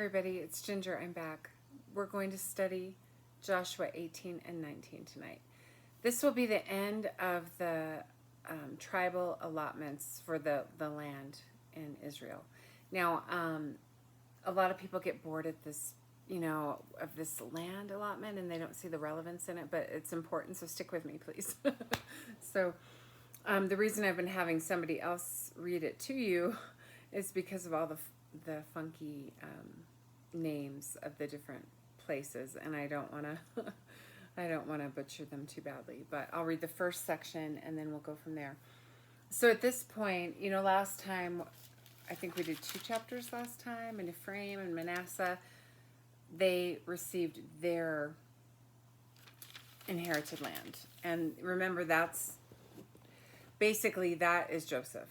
everybody, it's Ginger. I'm back. We're going to study Joshua 18 and 19 tonight. This will be the end of the tribal allotments for the land in Israel. Now, a lot of people get bored at this, of this land allotment, and they don't see the relevance in it, but it's important, so stick with me, please. So, the reason I've been having somebody else read it to you is because of all the funky names of the different places, and I don't want to I don't want to butcher them too badly, but I'll read the first section and then we'll go from there. So at this point, last time I think we did 2 chapters last time, and Ephraim and Manasseh, they received their inherited land. And remember, that's basically, that is Joseph.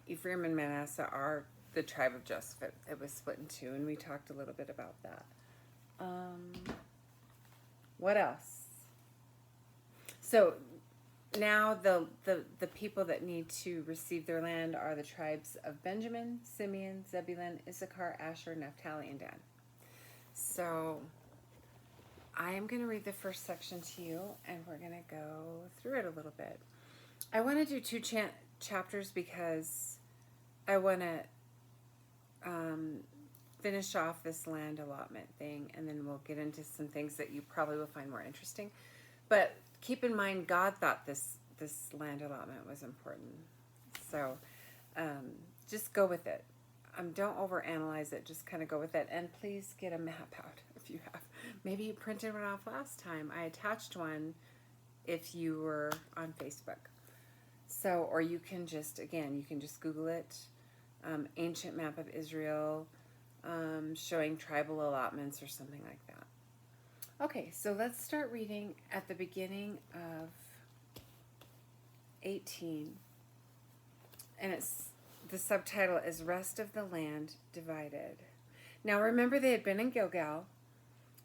Ephraim and Manasseh are the tribe of Joseph. It was split in 2, and we talked a little bit about that. What else? So now the people that need to receive their land are the tribes of Benjamin, Simeon, Zebulun, Issachar, Asher, Naphtali, and Dan. So I am going to read the first section to you, and we're going to go through it a little bit. I want to do 2 chapters because I want to finish off this land allotment thing, and then we'll get into some things that you probably will find more interesting. But keep in mind, God thought this land allotment was important. So just go with it. Don't overanalyze it. Just kind of go with it. And please get a map out if you have. Maybe you printed one off last time. I attached one if you were on Facebook. So, or you can just, again, you can just Google it. Ancient map of Israel, showing tribal allotments or something like that. Okay, so let's start reading at the beginning of 18. And the subtitle is Rest of the Land Divided. Now remember, they had been in Gilgal.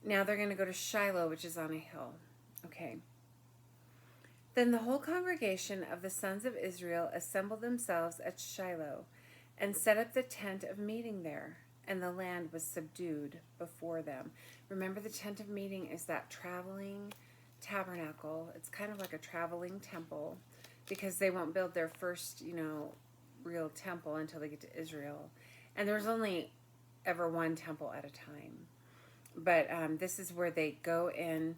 Now they're going to go to Shiloh, which is on a hill. Okay. Then the whole congregation of the sons of Israel assembled themselves at Shiloh and set up the tent of meeting there, and the land was subdued before them. Remember, the tent of meeting is that traveling tabernacle. It's kind of like a traveling temple, because they won't build their first, real temple until they get to Israel. And there's only ever one temple at a time. But this is where they go in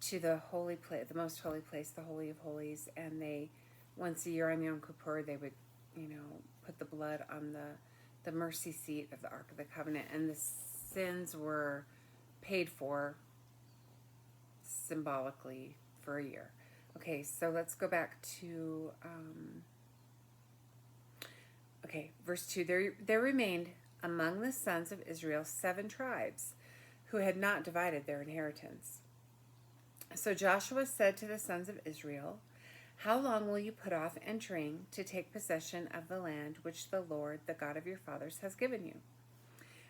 to the holy place, the most holy place, the Holy of Holies, and they, once a year on Yom Kippur, they would, put the blood on the mercy seat of the Ark of the Covenant, and the sins were paid for symbolically for a year. Okay, so let's go back to, verse 2. There remained among the sons of Israel 7 tribes who had not divided their inheritance. So Joshua said to the sons of Israel, "How long will you put off entering to take possession of the land which the Lord, the God of your fathers, has given you?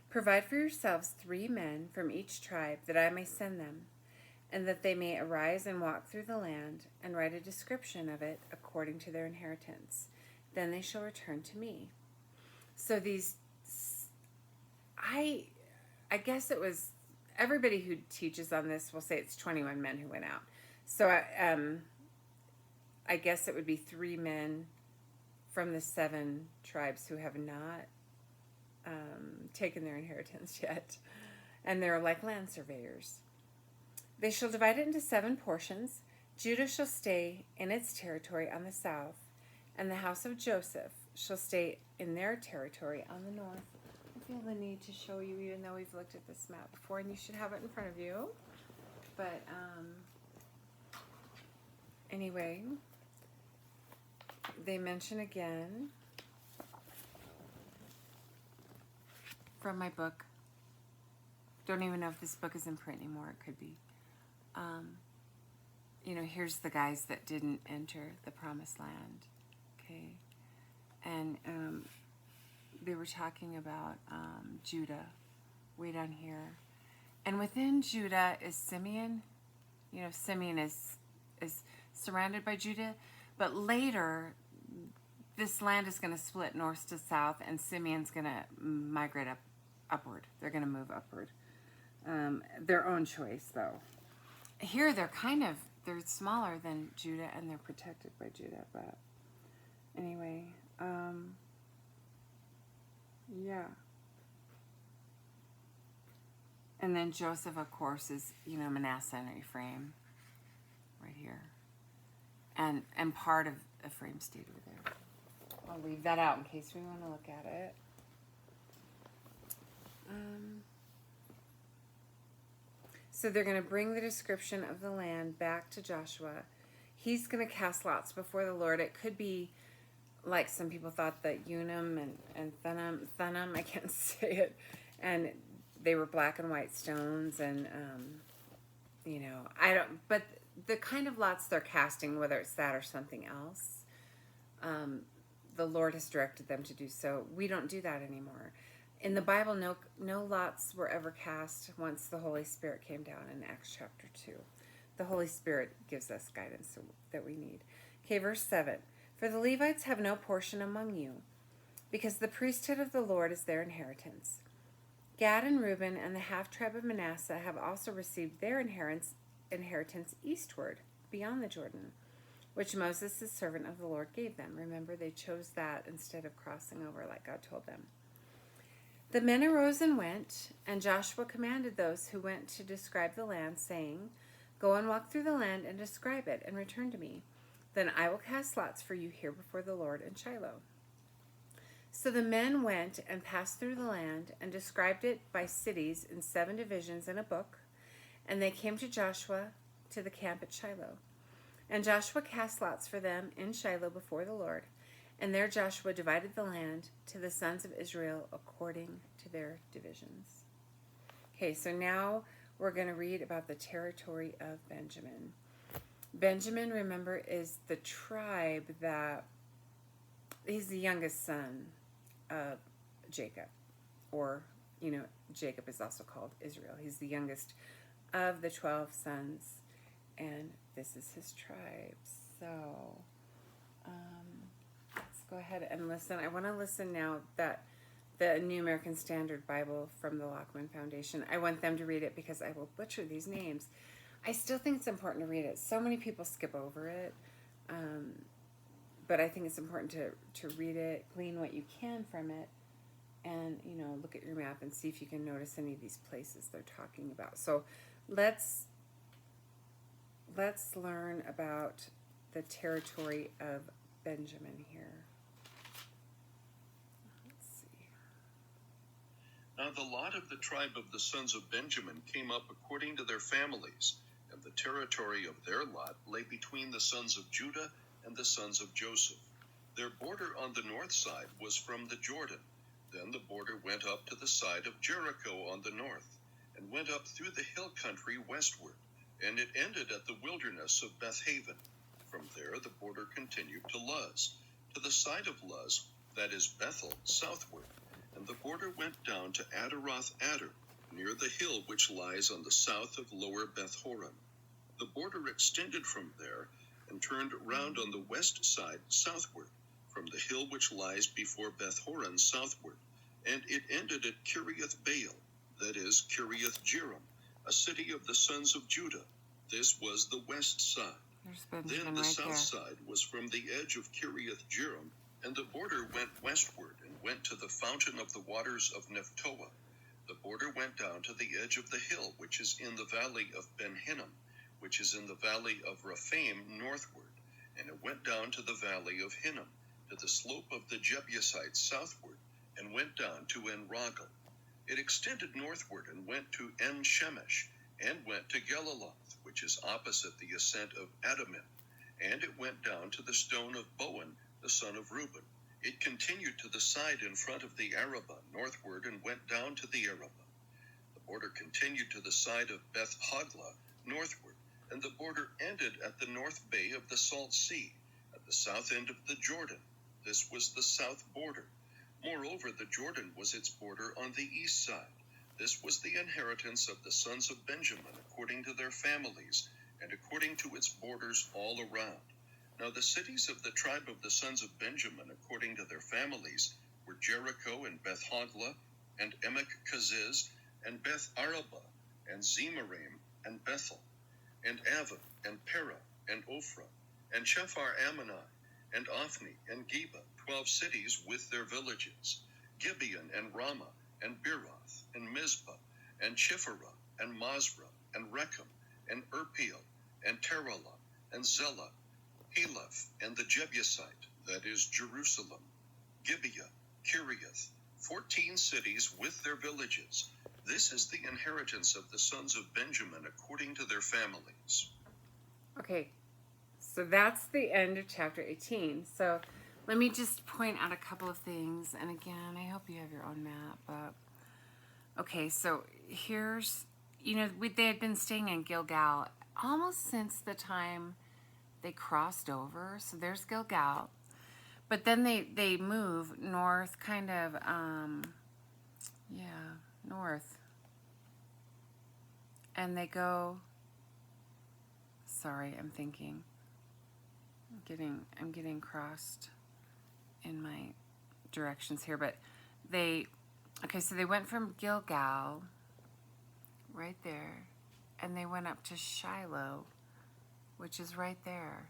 Provide for yourselves 3 men from each tribe, that I may send them, and that they may arise and walk through the land, and write a description of it according to their inheritance. Then they shall return to me." So these, I guess it was, everybody who teaches on this will say it's 21 men who went out. So I guess it would be 3 men from the 7 tribes who have not taken their inheritance yet. And they're like land surveyors. They shall divide it into 7 portions. Judah shall stay in its territory on the south, and the house of Joseph shall stay in their territory on the north. I feel the need to show you, even though we've looked at this map before, and you should have it in front of you. But anyway, they mention again from my book. Don't even know if this book is in print anymore. It could be. Here's the guys that didn't enter the promised land. Okay. And they were talking about Judah way down here. And within Judah is Simeon. Simeon is surrounded by Judah. But later, this land is going to split north to south, and Simeon's going to migrate up upward. They're going to move upward. Their own choice, though. Here, they're smaller than Judah, and they're protected by Judah. But anyway, yeah. And then Joseph, of course, is, Manasseh and Ephraim right here. And part of Ephraim stayed over there. I'll leave that out in case we want to look at it. So they're going to bring the description of the land back to Joshua. He's going to cast lots before the Lord. It could be like some people thought that Unum and Thummim, I can't say it, and they were black and white stones, and but the kind of lots they're casting, whether it's that or something else, the Lord has directed them to do so. We don't do that anymore. In the Bible, no lots were ever cast once the Holy Spirit came down in Acts chapter 2. The Holy Spirit gives us guidance that we need. Okay, verse 7. For the Levites have no portion among you, because the priesthood of the Lord is their inheritance. Gad and Reuben and the half-tribe of Manasseh have also received their inheritance eastward, beyond the Jordan, which Moses, the servant of the Lord, gave them. Remember, they chose that instead of crossing over like God told them. The men arose and went, and Joshua commanded those who went to describe the land, saying, Go and walk through the land and describe it, and return to me. Then I will cast lots for you here before the Lord in Shiloh. So the men went and passed through the land, and described it by cities in 7 divisions in a book, and they came to Joshua to the camp at Shiloh. And Joshua cast lots for them in Shiloh before the Lord. And there Joshua divided the land to the sons of Israel according to their divisions. Okay, so now we're going to read about the territory of Benjamin. Benjamin, remember, is the tribe that he's the youngest son of Jacob. Or, Jacob is also called Israel. He's the youngest of the 12 sons. And this is his tribe. So, let's go ahead and listen. I want to listen now that the New American Standard Bible from the Lockman Foundation. I want them to read it because I will butcher these names. I still think it's important to read it. So many people skip over it. But I think it's important to read it, glean what you can from it, and, look at your map and see if you can notice any of these places they're talking about. So let's learn about the territory of Benjamin here. Let's see. Now the lot of the tribe of the sons of Benjamin came up according to their families, and the territory of their lot lay between the sons of Judah and the sons of Joseph. Their border on the north side was from the Jordan. Then the border went up to the side of Jericho on the north, and went up through the hill country westward, and it ended at the wilderness of Beth-Haven. From there the border continued to Luz, to the side of Luz, that is Bethel, southward, and the border went down to Adaroth-Adar, near the hill which lies on the south of lower Beth-Horon. The border extended from there, and turned round on the west side southward, from the hill which lies before Beth-Horon southward, and it ended at Kiriath-Baal, that is Kiriath-Jearim, a city of the sons of Judah. This was the west side. Then the south side was from the edge of Kiriath-Jearim, and the border went westward and went to the fountain of the waters of Nephtoah. The border went down to the edge of the hill which is in the valley of Ben-Hinnom, which is in the valley of Rephaim northward, and it went down to the valley of Hinnom, to the slope of the Jebusites southward, and went down to En-Rogel. It extended northward and went to En-Shemesh, and went to Geliloth, which is opposite the ascent of Adamim, and it went down to the stone of Boan, the son of Reuben. It continued to the side in front of the Arabah northward, and went down to the Arabah. The border continued to the side of Beth-Hoglah northward, and the border ended at the north bay of the Salt Sea, at the south end of the Jordan. This was the south border. Moreover, the Jordan was its border on the east side. This was the inheritance of the sons of Benjamin according to their families, and according to its borders all around. Now the cities of the tribe of the sons of Benjamin according to their families were Jericho and Beth-Hoglah, and Emek Kaziz, and Beth Araba, and Zemaraim, and Bethel, and Avon, and Pera, and Ophrah, and Chephar Ammonai, and Ophni, and Geba, 12 cities with their villages, Gibeon, and Ramah, and Beeroth, and Mizpah, and Chipharah, and Masrah, and Rechem, and Irpeel, and Taralah, and Zelah, Heleph, and the Jebusite, that is Jerusalem, Gibeah, Kiriath, 14 cities with their villages. This is the inheritance of the sons of Benjamin according to their families. Okay, so that's the end of chapter 18. So let me just point out a couple of things. And again, I hope you have your own map. But okay, so here's, they had been staying in Gilgal almost since the time they crossed over. So there's Gilgal. But then they move north, kind of, north. And they go, sorry, I'm thinking. I'm getting crossed in my directions here. But so they went from Gilgal, right there, and they went up to Shiloh, which is right there.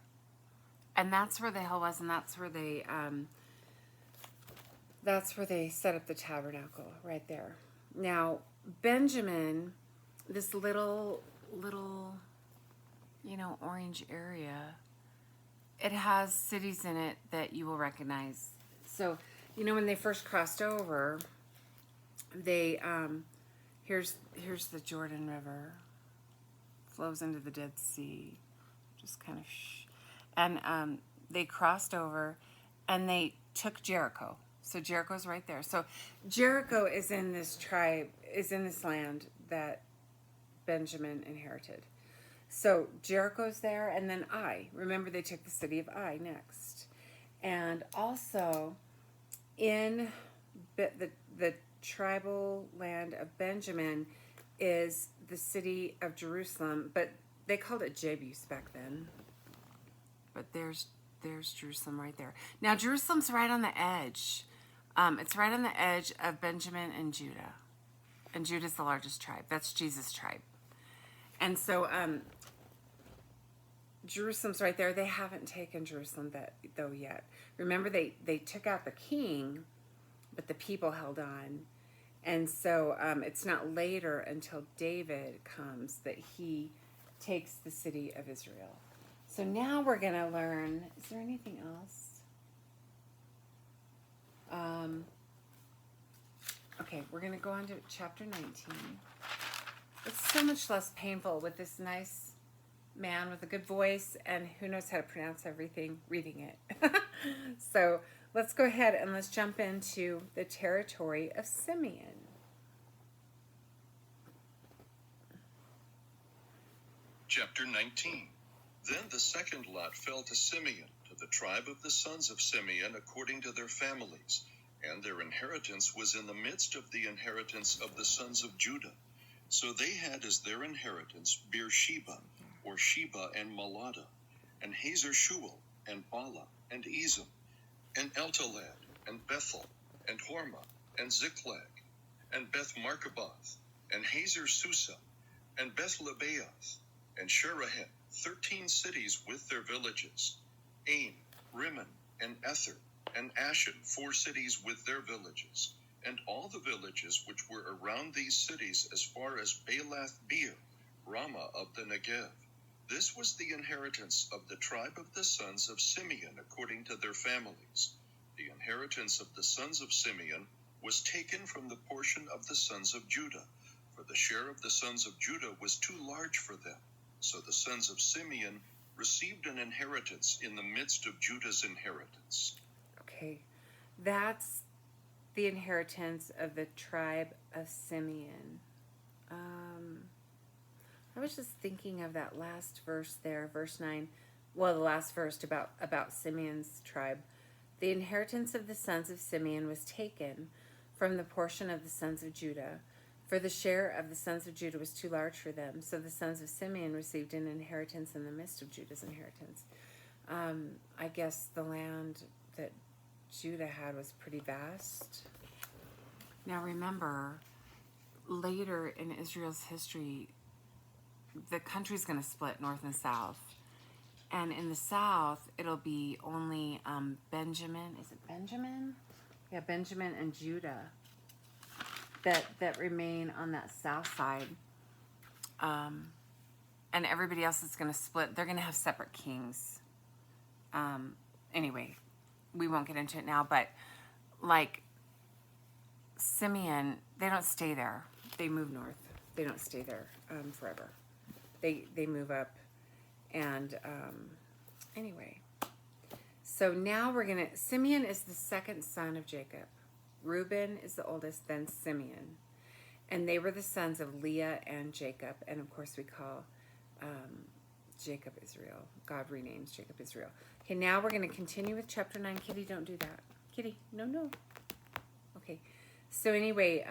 And that's where the hill was, and that's where they set up the tabernacle, right there. Now, Benjamin, this little, orange area, it has cities in it that you will recognize. So, when they first crossed over, they, here's the Jordan River, flows into the Dead Sea, just kind of and they crossed over and they took Jericho. So Jericho's right there. So Jericho is in this land that Benjamin inherited. So Jericho's there, and then Ai. Remember, they took the city of Ai next. And also in the tribal land of Benjamin is the city of Jerusalem, but they called it Jebus back then. But there's Jerusalem right there. Now, Jerusalem's right on the edge. It's right on the edge of Benjamin and Judah. And Judah's the largest tribe. That's Jesus' tribe. And so Jerusalem's right there. They haven't taken Jerusalem though yet. Remember, they took out the king, but the people held on. And so it's not later until David comes that he takes the city of Israel. So now we're going to learn, is there anything else? Okay, we're going to go on to chapter 19. It's so much less painful with this nice man with a good voice and who knows how to pronounce everything reading it. So let's go ahead and let's jump into the territory of Simeon. Chapter 19. Then the second lot fell to Simeon, to the tribe of the sons of Simeon, according to their families, and their inheritance was in the midst of the inheritance of the sons of Judah. So they had as their inheritance Beersheba, or Sheba and Malada, and Hazer Shual, and Bala, and Ezem, and Eltolad, and Bethel, and Hormah, and Ziklag, and Beth Markaboth, and Hazer Susa, and Beth Lebaoth, and Sherahen, 13 cities with their villages, Ain, Rimmon, and Ether, and Ashen, 4 cities with their villages, and all the villages which were around these cities as far as Baalath Beer, Ramah of the Negev. This was the inheritance of the tribe of the sons of Simeon according to their families. The inheritance of the sons of Simeon was taken from the portion of the sons of Judah, for the share of the sons of Judah was too large for them. So the sons of Simeon received an inheritance in the midst of Judah's inheritance. Okay, that's the inheritance of the tribe of Simeon. I was just thinking of that last verse there, verse 9. Well, the last verse about Simeon's tribe. The inheritance of the sons of Simeon was taken from the portion of the sons of Judah, for the share of the sons of Judah was too large for them. So the sons of Simeon received an inheritance in the midst of Judah's inheritance. I guess the land that Judah had was pretty vast. Now remember, later in Israel's history, the country's going to split north and south. And in the south, it'll be only Benjamin. Is it Benjamin? Yeah, Benjamin and Judah that remain on that south side. And everybody else is going to split. They're going to have separate kings. Anyway, we won't get into it now, but like Simeon, they don't stay there. They move north. They don't stay there forever. They move up. And anyway, so now we're going to, Simeon is the second son of Jacob. Reuben is the oldest, then Simeon. And they were the sons of Leah and Jacob. And of course we call Jacob Israel. God renames Jacob Israel. Okay, now we're going to continue with chapter 9. Kitty, don't do that. Kitty, no. Okay, so anyway,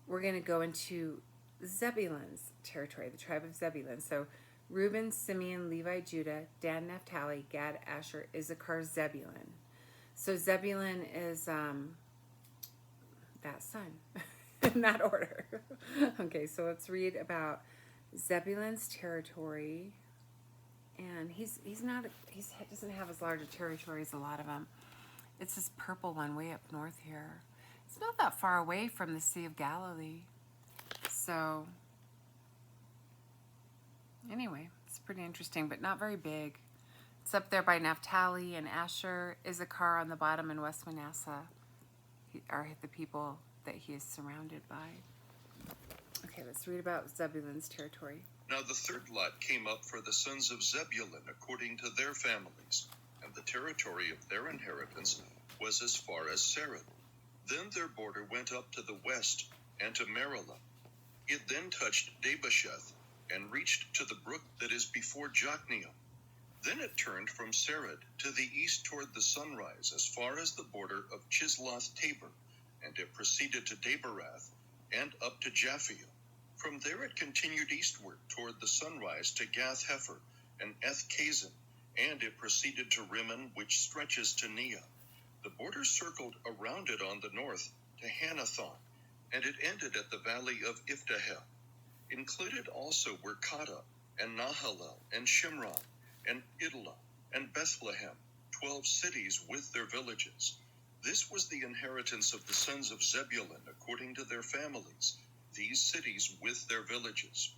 we're going to go into Zebulun's territory, the tribe of Zebulun. So Reuben, Simeon, Levi, Judah, Dan, Naphtali, Gad, Asher, Issachar, Zebulun. So Zebulun is that son in that order. Okay, so let's read about Zebulun's territory. And he doesn't have as large a territory as a lot of them. It's this purple one way up north here. It's not that far away from the Sea of Galilee. So anyway, it's pretty interesting, but not very big. It's up there by Naphtali and Asher. Issachar on the bottom, and West Manasseh are the people that he is surrounded by. Okay, let's read about Zebulun's territory. Now the third lot came up for the sons of Zebulun according to their families, and the territory of their inheritance was as far as Serad. Then their border went up to the west and to Merilah. It then touched Dabasheth and reached to the brook that is before Jokneam. Then it turned from Serad to the east toward the sunrise as far as the border of Chisloth Tabor, and it proceeded to Daberath and up to Japhia. From there it continued eastward toward the sunrise to Gath Hepher and Eth Kazin, and it proceeded to Rimmon, which stretches to Neah. The border circled around it on the north to Hanathon, and it ended at the valley of Iftahel. Included also were Kata, and Nahalel, and Shimron, and Idlah, and Bethlehem, 12 cities with their villages. This was the inheritance of the sons of Zebulun according to their families, these cities with their villages.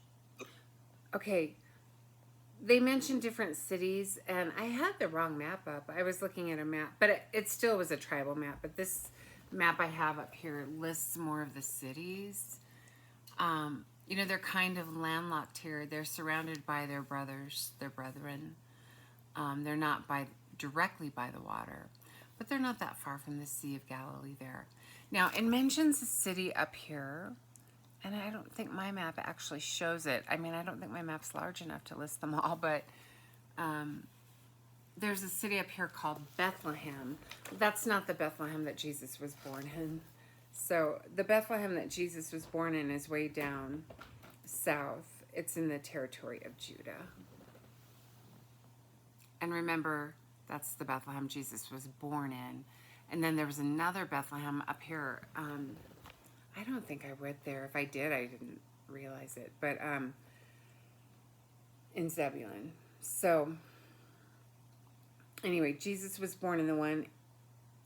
Okay, they mentioned different cities, and I had the wrong map up. I was looking at a map, but it still was a tribal map. But this map I have up here lists more of the cities. You know, they're kind of landlocked here. They're surrounded by their brothers, their brethren. They're not directly by the water, but they're not that far from the Sea of Galilee there. Now, it mentions a city up here, and I don't think my map actually shows it. I mean, I don't think my map's large enough to list them all, but there's a city up here called Bethlehem. That's not the Bethlehem that Jesus was born in. So the Bethlehem that Jesus was born in is way down south. It's in the territory of Judah. And remember, that's the Bethlehem Jesus was born in. And then there was another Bethlehem up here. I don't think I read there. If I did, I didn't realize it. But in Zebulun. So anyway, Jesus was born in the one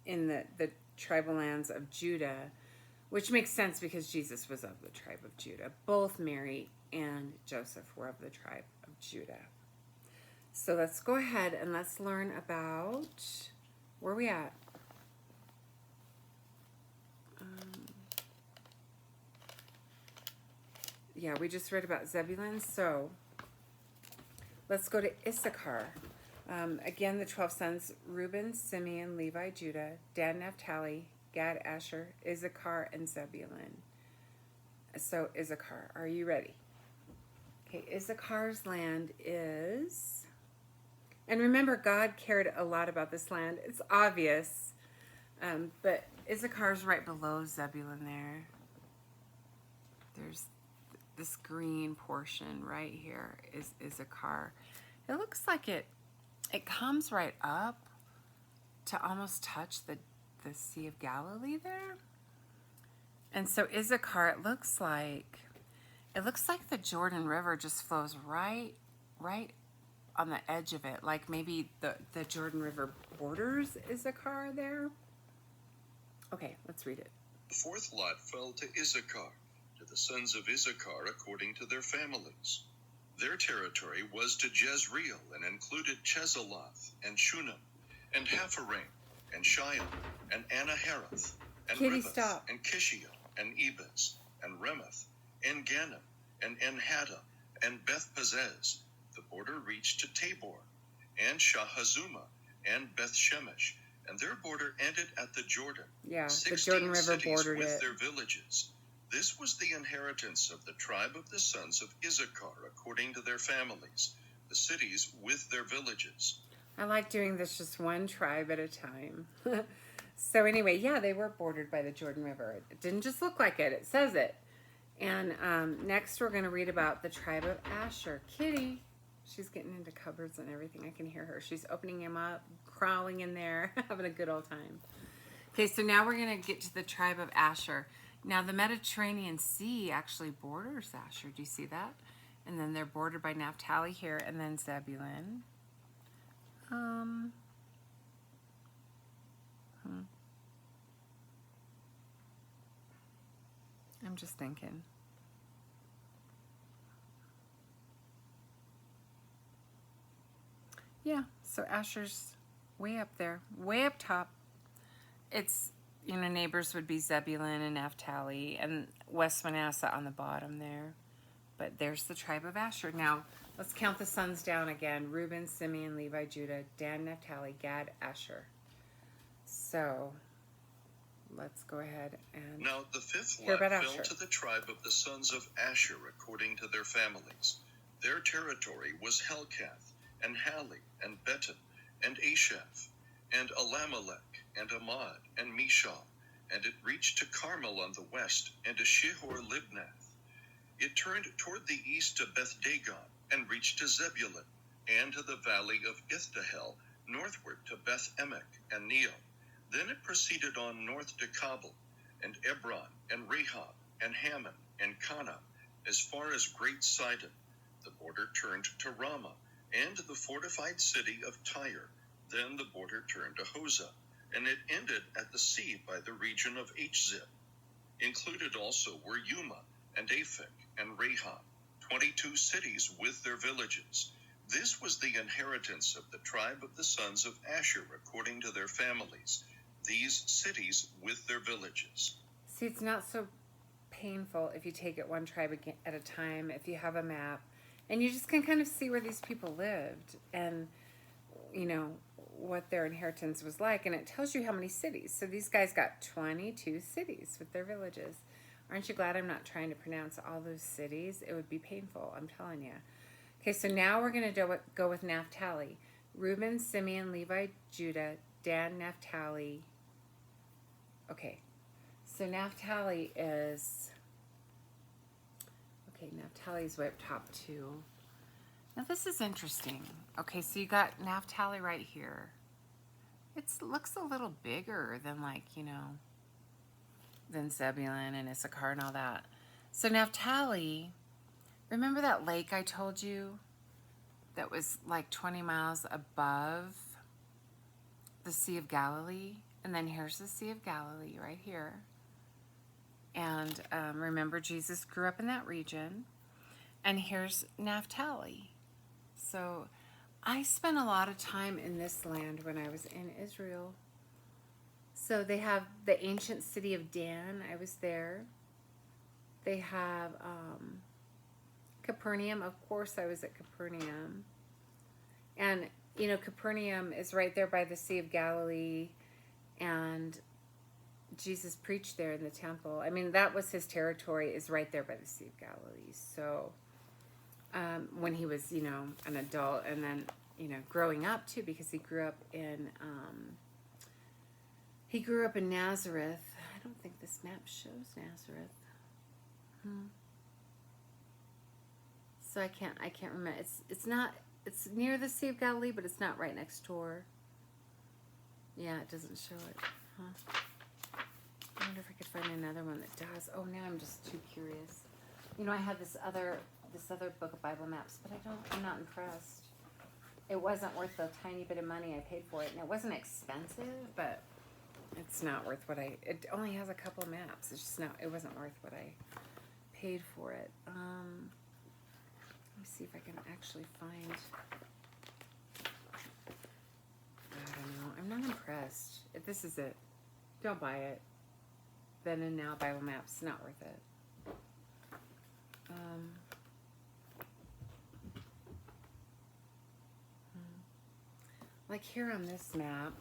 in the tribal lands of Judah, which makes sense because Jesus was of the tribe of Judah. Both Mary and Joseph were of the tribe of Judah. So let's go ahead and let's learn about, where are we at? Yeah, we just read about Zebulun, so let's go to Issachar. Again, the 12 sons, Reuben, Simeon, Levi, Judah, Dan, Naphtali, Gad, Asher, Issachar, and Zebulun. So Issachar, are you ready? Okay, Issachar's land is, and remember, God cared a lot about this land. It's obvious, but Issachar's right below Zebulun there. There's this green portion right here is Issachar. It looks like it comes right up to almost touch the Sea of Galilee there. And so Issachar, it looks like the Jordan River just flows right on the edge of it. Like maybe the Jordan River borders Issachar there. Okay, let's read it. The fourth lot fell to Issachar, to the sons of Issachar according to their families. Their territory was to Jezreel and included Cheseloth and Shunem and Hapharaim and Shiam and Anaharath and Kitty, Ribbeth stop. and Kishia and Ebez and Remeth and Ganim and Enhaddah and Beth Pazez. The border reached to Tabor and Shahazuma and Beth Shemesh, and their border ended at the Jordan. Yeah, the 16 Jordan River cities bordered with it. their villages. This was the inheritance of the tribe of the sons of Issachar according to their families, the cities with their villages. I like doing this just one tribe at a time. So anyway, yeah, they were bordered by the Jordan River. It didn't just look like it. It says it. And next we're going to read about the tribe of Asher. Kitty, she's getting into cupboards and everything. I can hear her. She's opening them up, crawling in there, having a good old time. Okay, so now we're going to get to the tribe of Asher. Now, the Mediterranean Sea actually borders Asher. Do you see that? And then they're bordered by Naphtali here, and then Zebulun. I'm just thinking. Yeah, so Asher's way up there, way up top. It's, you know, neighbors would be Zebulun and Naphtali, and West Manasseh on the bottom there. But there's the tribe of Asher. Now, let's count the sons down again. Reuben, Simeon, Levi, Judah, Dan, Naphtali, Gad, Asher. So, let's go ahead and Now the fifth hear lot about fell Asher. to the tribe of the sons of Asher according to their families. Their territory was Helkath, and Hali, and Beton, and Ashaph, and Alamelech, and Amad, and Mishal, and it reached to Carmel on the west, and to Shihor-Libnath. It turned toward the east to Beth-Dagon, and reached to Zebulun, and to the valley of Ithdahel, northward to Beth-Emek and Neo. Then it proceeded on north to Kabul, and Ebron, and Rehob, and Hammon, and Kana, as far as Great Sidon. The border turned to Ramah, and to the fortified city of Tyre. Then the border turned to Hosah, and it ended at the sea by the region of Hzib. Included also were Yuma, and Aphek, and Rehob, 22 cities with their villages. This was the inheritance of the tribe of the sons of Asher according to their families, these cities with their villages. See, it's not so painful if you take it one tribe at a time, if you have a map, and you just can kind of see where these people lived and, you know, what their inheritance was like, and it tells you how many cities. So these guys got 22 cities with their villages. Aren't you glad I'm not trying to pronounce all those cities? It would be painful, I'm telling you. Okay, so now we're going to go with Naphtali. Reuben, Simeon, Levi, Judah, Dan, Naphtali. Okay, so Naphtali is... Okay, Naphtali's way up top too. Now this is interesting. Okay, so you got Naphtali right here. It looks a little bigger than, like, you know, than Zebulun and Issachar and all that. So Naphtali, remember that lake I told you that was like 20 miles above the Sea of Galilee? And then here's the Sea of Galilee right here. And remember, Jesus grew up in that region. And here's Naphtali. So I spent a lot of time in this land when I was in Israel. So they have the ancient city of Dan. I was there. They have Capernaum. Of course, I was at Capernaum. And, you know, Capernaum is right there by the Sea of Galilee. And Jesus preached there in the temple. I mean, that was his territory, is right there by the Sea of Galilee. So when he was, you know, an adult, and then, you know, growing up too, because he grew up in Nazareth. I don't think this map shows Nazareth. So I can't remember. It's near the Sea of Galilee, but it's not right next door. Yeah, it doesn't show it. Huh? I wonder if I could find another one that does. Oh, now I'm just too curious. You know, I had this other book of Bible maps, but I'm not impressed. It wasn't worth the tiny bit of money I paid for it, and it wasn't expensive, but it's not worth what it only has a couple of maps. It's just not, it wasn't worth what I paid for it. Let me see if I can actually find, I don't know. I'm not impressed. If this is it, don't buy it. Then and Now Bible Maps, not worth it. Like here on this map,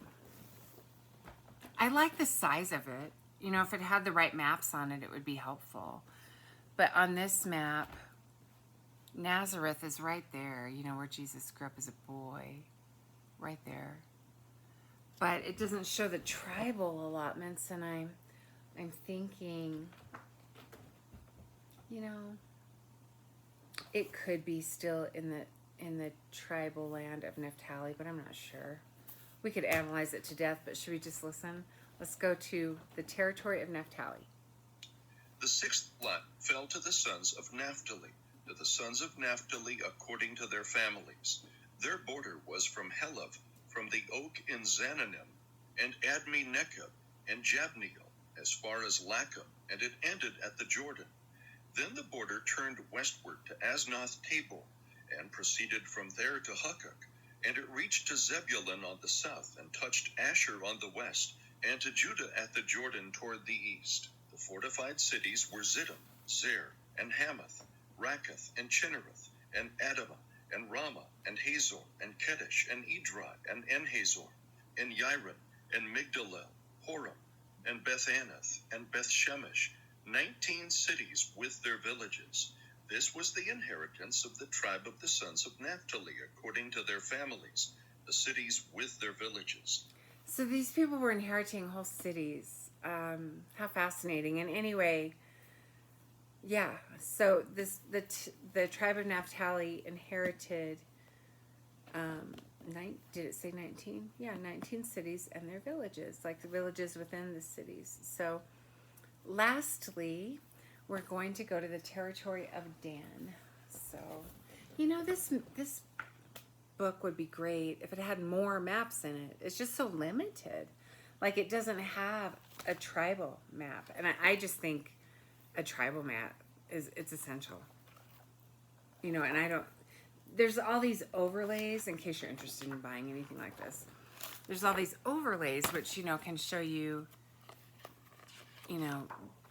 I like the size of it. You know, if it had the right maps on it, it would be helpful. But on this map, Nazareth is right there, you know, where Jesus grew up as a boy. Right there. But it doesn't show the tribal allotments, and I'm thinking, you know, it could be still in the tribal land of Naphtali, but I'm not sure. We could analyze it to death, but should we just listen? Let's go to the territory of Naphtali. The sixth lot fell to the sons of Naphtali, to the sons of Naphtali according to their families. Their border was from Helav, from the oak in Zananim, and Admi Nekeb, and Jabneel, as far as Lacham, and it ended at the Jordan. Then the border turned westward to Asnoth Tabor, and proceeded from there to Hukkok, and it reached to Zebulun on the south, and touched Asher on the west, and to Judah at the Jordan toward the east. The fortified cities were Ziddim, Zer, and Hamath, Rakkath, and Chinnereth, and Adamah, and Ramah, and Hazor, and Kedesh, and Edrei, and Enhazor, and Yiron, and Migdalel, Horam, and Beth-Anath, and Beth-Shemesh, 19 cities with their villages. This was the inheritance of the tribe of the sons of Naphtali, according to their families, the cities with their villages. So these people were inheriting whole cities. How fascinating. And anyway, yeah. So the tribe of Naphtali inherited. Did it say 19? Yeah, 19 cities and their villages, like the villages within the cities. So, lastly, we're going to go to the territory of Dan. So, you know, this book would be great if it had more maps in it. It's just so limited. Like, it doesn't have a tribal map. And I just think a tribal map it's essential. You know, and I don't... There's all these overlays, in case you're interested in buying anything like this. There's all these overlays, which, you know, can show you, you know,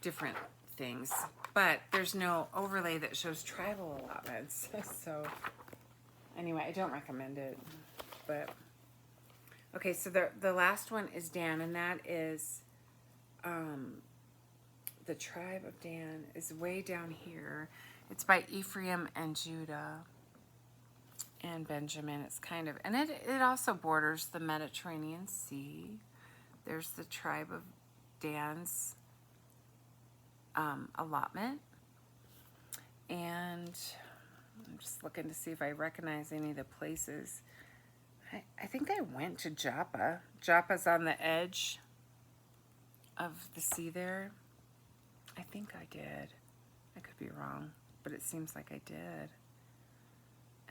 different things. But there's no overlay that shows tribal allotments. So, anyway, I don't recommend it. But, okay, so the last one is Dan, and that is, the tribe of Dan is way down here. It's by Ephraim and Judah. And Benjamin, it's kind of, and it also borders the Mediterranean Sea. There's the tribe of Dan's allotment. And I'm just looking to see if I recognize any of the places. I think I went to Joppa. Joppa's on the edge of the sea there. I think I did. I could be wrong, but it seems like I did.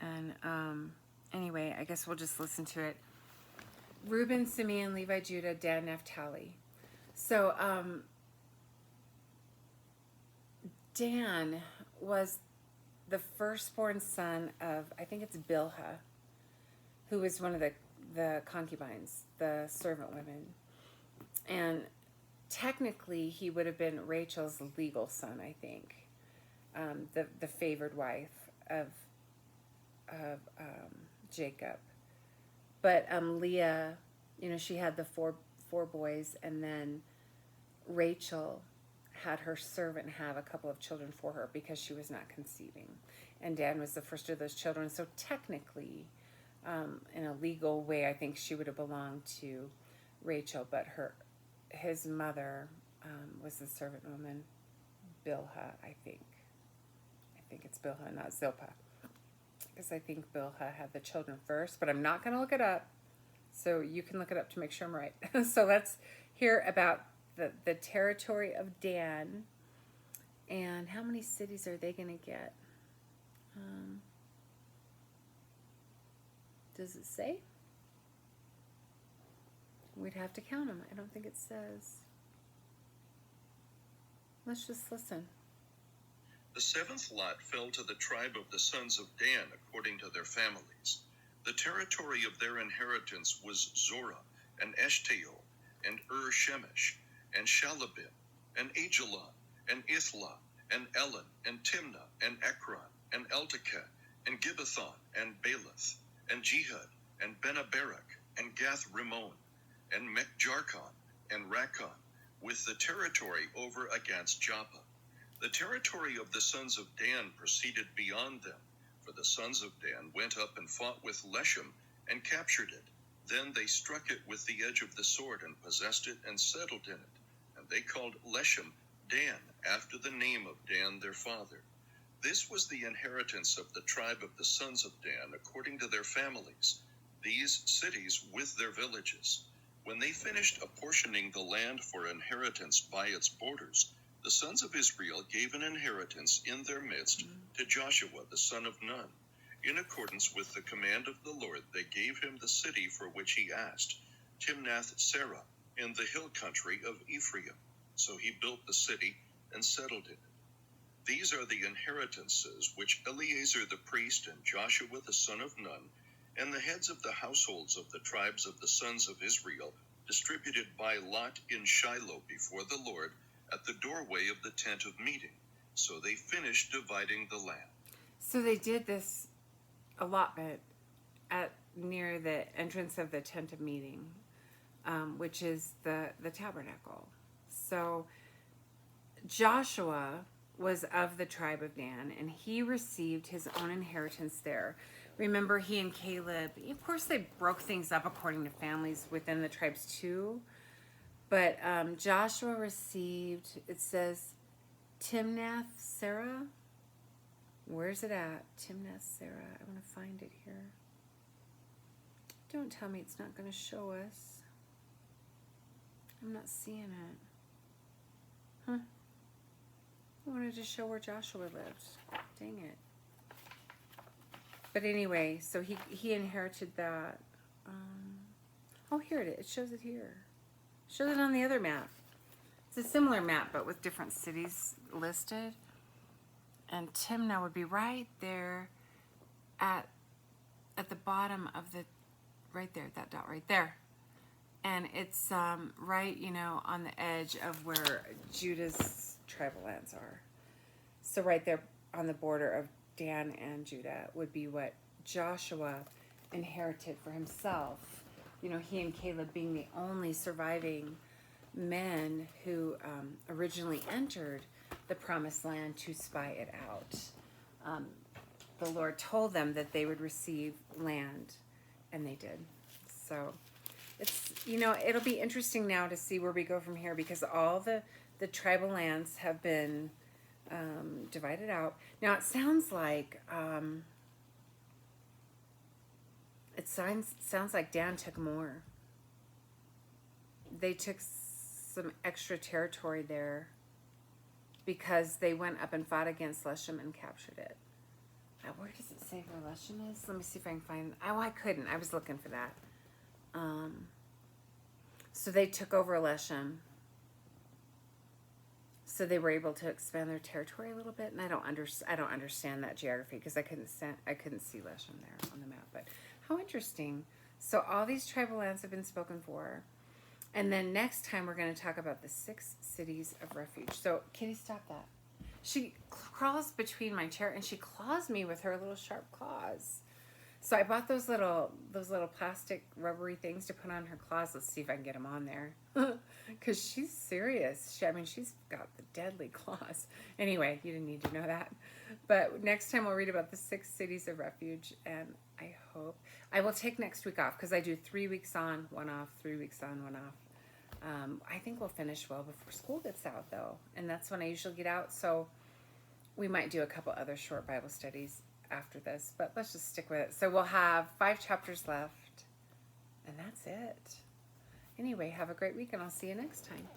And anyway, I guess we'll just listen to it. Reuben, Simeon, Levi, Judah, Dan, Naphtali. So Dan was the firstborn son of, I think it's Bilhah, who was one of the concubines, the servant women. And technically, he would have been Rachel's legal son, I think, the favored wife of Jacob. But Leah, you know, she had the four boys, and then Rachel had her servant have a couple of children for her because she was not conceiving. And Dan was the first of those children. So technically, in a legal way, I think she would have belonged to Rachel, but his mother was the servant woman, Bilhah, I think. I think it's Bilhah, not Zilpah. Because I think Bilhah had the children first, but I'm not going to look it up. So you can look it up to make sure I'm right. So let's hear about the territory of Dan. And how many cities are they going to get? Does it say? We'd have to count them. I don't think it says. Let's just listen. The seventh lot fell to the tribe of the sons of Dan according to their families. The territory of their inheritance was Zorah, and Eshtaol, and Shemesh, and Shalabim, and Ajalon, and Ithlah, and Elon, and Timnah, and Ekron, and Eltekeh, and Gibbethon, and Baalath, and Jehud, and Benabarak, and Gath Rimmon, and Mechjarkon, and Rakkon, with the territory over against Joppa. The territory of the sons of Dan proceeded beyond them, for the sons of Dan went up and fought with Leshem, and captured it. Then they struck it with the edge of the sword, and possessed it, and settled in it. And they called Leshem Dan, after the name of Dan their father. This was the inheritance of the tribe of the sons of Dan, according to their families, these cities with their villages. When they finished apportioning the land for inheritance by its borders, the sons of Israel gave an inheritance in their midst to Joshua the son of Nun. In accordance with the command of the Lord, they gave him the city for which he asked, Timnath-Serah, in the hill country of Ephraim. So he built the city and settled in it. These are the inheritances which Eleazar the priest and Joshua the son of Nun, and the heads of the households of the tribes of the sons of Israel, distributed by lot in Shiloh before the Lord at the doorway of the tent of meeting. So they finished dividing the land. So they did this allotment at near the entrance of the tent of meeting, which is the tabernacle. So Joshua was of the tribe of Dan, and he received his own inheritance there. Remember, he and Caleb, of course, they broke things up according to families within the tribes too. But Joshua received, it says, Timnath-Serah. Where's it at? Timnath-Serah. I want to find it here. Don't tell me it's not going to show us. I'm not seeing it. Huh. I wanted to show where Joshua lived. Dang it. But anyway, so he inherited that. Oh, here it is. It shows it here. It shows it on the other map. It's a similar map, but with different cities listed. And Timnah would be right there at the bottom of the, right there, that dot right there. And it's right, on the edge of where Judah's tribal lands are. So right there on the border of Dan and Judah would be what Joshua inherited for himself. He and Caleb being the only surviving men who originally entered the promised land to spy it out. The Lord told them that they would receive land, and they did. So it's, it'll be interesting now to see where we go from here, because all the tribal lands have been divided out. Now it sounds like sounds like Dan took more. They took some extra territory there because they went up and fought against Leshem and captured it. Where does it say where Leshem is? Let me see if I can find. Oh, I couldn't. I was looking for that. So they took over Leshem. So they were able to expand their territory a little bit, and I don't understand that geography because I couldn't see Leshem there on the map. But how interesting! So all these tribal lands have been spoken for, and then next time we're going to talk about the 6 cities of refuge. So Kitty, stop that! She crawls between my chair and she claws me with her little sharp claws. So I bought those little plastic rubbery things to put on her claws. Let's see if I can get them on there. Because she's serious. She's got the deadly claws. Anyway, you didn't need to know that. But next time we'll read about the 6 cities of refuge. And I hope I will take next week off because I do 3 weeks on, 1 off, 3 weeks on, 1 off. I think we'll finish well before school gets out, though. And that's when I usually get out. So we might do a couple other short Bible studies after this, but let's just stick with it. So we'll have 5 chapters left, and that's it. Anyway, have a great week, and I'll see you next time.